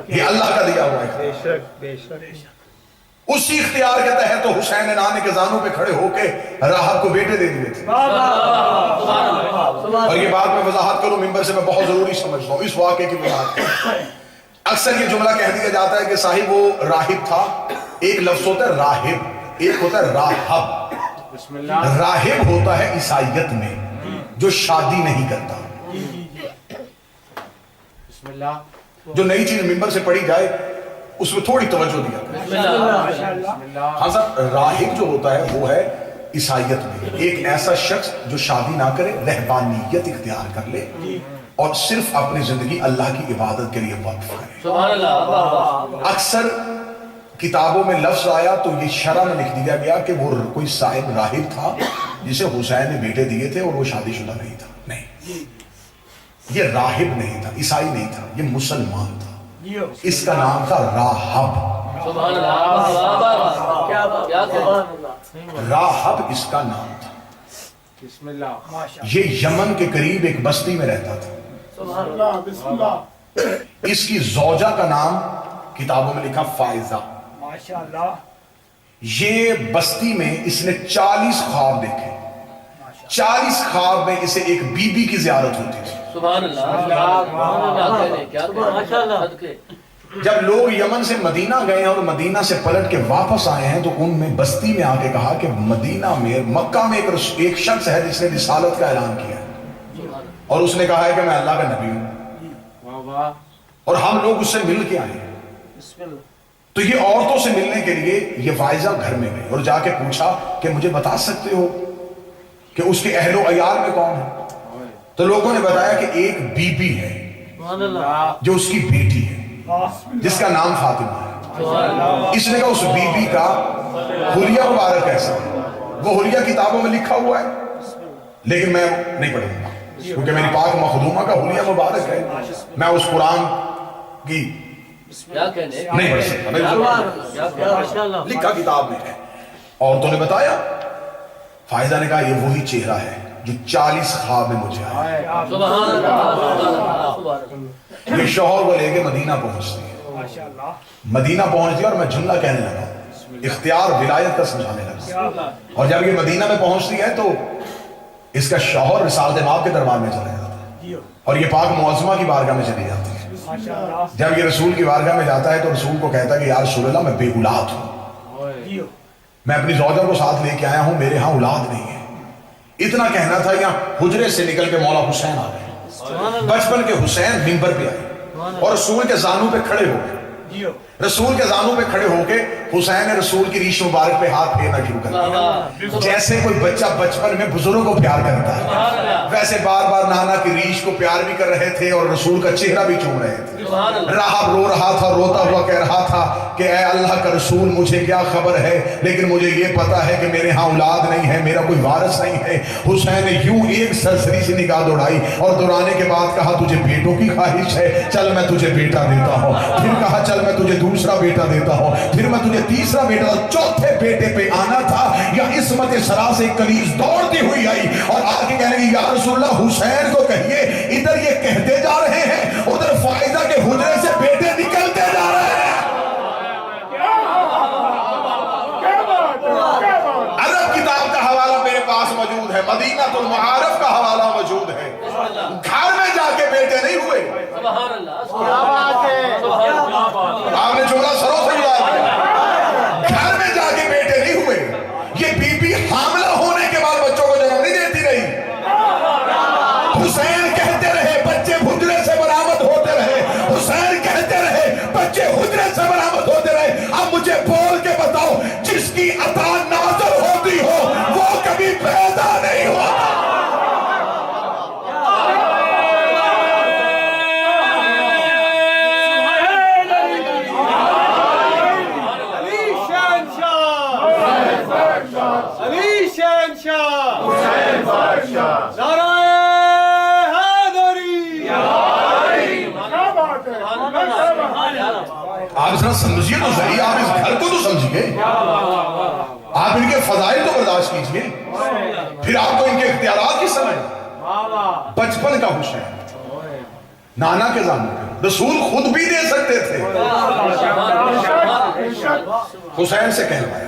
یہ اللہ کا دیا ہوا ہے۔ اسی اختیار کے تحت تو حسین نے نانے کے زانوں پہ کھڑے ہو کے راہب کو بیٹے دے دیے تھے۔ اور یہ بات میں وضاحت کروں ممبر سے، میں بہت ضروری سمجھتا ہوں اس واقعے کی وضاحت کروں۔ اکثر یہ جملہ کہہ دیا جاتا ہے کہ صاحب وہ راہب تھا۔ ایک لفظ ہوتا ہے راہب، ایک ہوتا ہے راہب۔ راہب ہوتا ہے عیسائیت میں جو شادی نہیں کرتا۔ جو نئی چیز ممبر سے پڑھی جائے اس میں تھوڑی توجہ دیا کریں۔ ہاں صاحب، راہب جو ہوتا ہے وہ ہے عیسائیت میں ایک ایسا شخص جو شادی نہ کرے، رہبانیت اختیار کر لے اور صرف اپنی زندگی اللہ کی عبادت کے لیے وقف کرے۔ اکثر کتابوں میں لفظ آیا تو یہ شرح میں لکھ دیا گیا کہ وہ کوئی صاحب راہب تھا جسے حسین نے بیٹے دیے تھے اور وہ شادی شدہ نہیں تھا۔ نہیں، یہ راہب نہیں تھا، عیسائی نہیں تھا، یہ مسلمان تھا۔ اس کا نام تھا راہب۔ راہب اس کا نام تھا۔ یہ یمن کے قریب ایک بستی میں رہتا تھا۔ اس کی زوجہ کا نام کتابوں میں لکھا فائزہ۔ یہ بستی میں اس نے 40 خواب دیکھے۔ 40 خواب میں اسے ایک بی بی کی زیارت ہوتی تھی۔ سبحان اللہ۔ جب لوگ یمن سے مدینہ گئے اور مدینہ سے پلٹ کے واپس آئے ہیں تو ان میں بستی میں آ کے کہا کہ مدینہ میں، مکہ میں ایک شخص ہے جس نے رسالت کا اعلان کیا ہے اور اس نے کہا ہے کہ میں اللہ کا نبی ہوں اور ہم لوگ اس سے مل کے آئے ہیں۔ تو یہ عورتوں سے ملنے کے لیے یہ فائزہ گھر میں گئے اور جا کے پوچھا کہ مجھے بتا سکتے ہو کہ اس کے اہل و عیال میں کون ہے؟ تو لوگوں نے بتایا کہ ایک بی بی ہے جو اس کی بیٹی ہے جس کا نام فاطمہ ہے۔ اس نے کہا اس بی بی کا حلیہ مبارک ایسا ہے، وہ حلیہ کتابوں میں لکھا ہوا ہے لیکن میں نہیں پڑھوں گا کیونکہ میری پاک مخدومہ کا حلیہ مبارک ہے، میں اس قرآن کی نہیں پڑھ سکتا، لکھا کتاب میں ہے۔ عورتوں نے بتایا، فائزہ نے کہا یہ وہی چہرہ ہے جو 40 خواب میں مجھے آیا۔ یہ شوہر کو لے کے مدینہ پہنچتی ہے، مدینہ پہنچتی اور میں جملہ کہنے لگا، اختیار ولایت کا سمجھانے لگا۔ اور جب یہ مدینہ میں پہنچتی ہے تو اس کا شوہر رسالت مآب کے دربار میں چلا جاتا ہے اور یہ پاک معظمہ کی بارگاہ میں چلی جاتی ہے۔ جب یہ رسول کی بارگاہ میں جاتا ہے تو رسول کو کہتا ہے کہ یا رسول اللہ میں بے اولاد ہوں، میں اپنی زوجہ کو ساتھ لے کے آیا ہوں، میرے ہاں اولاد نہیں ہے۔ اتنا کہنا تھا یہاں حجرے سے نکل کے مولا حسین آ گئے، بچپن کے حسین ممبر پہ آئے اور رسول کے زانوں پہ کھڑے ہو گئے۔ رسول کے زانوں پہ کھڑے ہو کے حسین نے رسول کی ریش مبارک پہ ہاتھ پھیرنا شروع کر دیا۔ جیسے کوئی بچہ بچپن میں بزرگوں کو پیار کرتا ہے ویسے بار بار نانا کی ریش کو پیار بھی کر رہے تھے اور رسول کا چہرہ بھی چوم رہے تھے۔ راہب رو رہا تھا، روتا ہوا کہہ رہا تھا کہ اے اللہ کا رسول مجھے کیا خبر ہے، لیکن مجھے یہ پتا ہے کہ میرے ہاں اولاد نہیں ہے، میرا کوئی وارث نہیں ہے۔ حسین نے یوں ایک سرسری سی نگاہ دوڑائی اور دوڑانے کے بعد کہا تجھے بیٹوں کی خواہش ہے، چل میں تجھے بیٹا دیتا ہوں۔ پھر کہا چل میں تجھے دوسرا بیٹا دیتا ہوں، پھر میں تجھے تیسرا بیٹا، چوتھے بیٹے پہ آنا تھا یا عصمت سرا سے کلیز دوڑتی ہوئی آئی اور آ کے کہنے لگی یا رسول اللہ حسین کو کہیے ادھر یہ کہتے جا رہے ہیں ادھر فائزہ کے حجرے سے بیٹے نکلتے جا رہے ہیں۔ عرب کتاب کا حوالہ میرے پاس موجود ہے، مدینہ المعارف کا حوالہ موجود ہے۔ گھر میں جا کے بیٹے نہیں ہوئے، آپ نے جملہ سروں سے گزار دیا، گھر میں جا کے بیٹے نہیں ہوئے۔ یہ بی بی حاملہ ہونے کے بعد بچوں کو جنم نہیں دیتی رہی، حسین کہتے رہے بچے حجرے سے برآمد ہوتے رہے، حسین کہتے رہے بچے حجرے سے برآمد ہوتے رہے۔ اب مجھے بول کے بتاؤ جس کی عطا نازل ہوتی ہو وہ کبھی پیدا نہیں ہوتا۔ آپ اس طرح سمجھیے تو صحیح، آپ اس گھر کو تو سمجھیے، آپ ان کے فضائل تو برداشت کیجئے، پھر آپ کو ان کے اختیارات کی سمجھ۔ بچپن کا حسین نانا کے زانوں پہ، رسول خود بھی دے سکتے تھے حسین سے کہلوایا.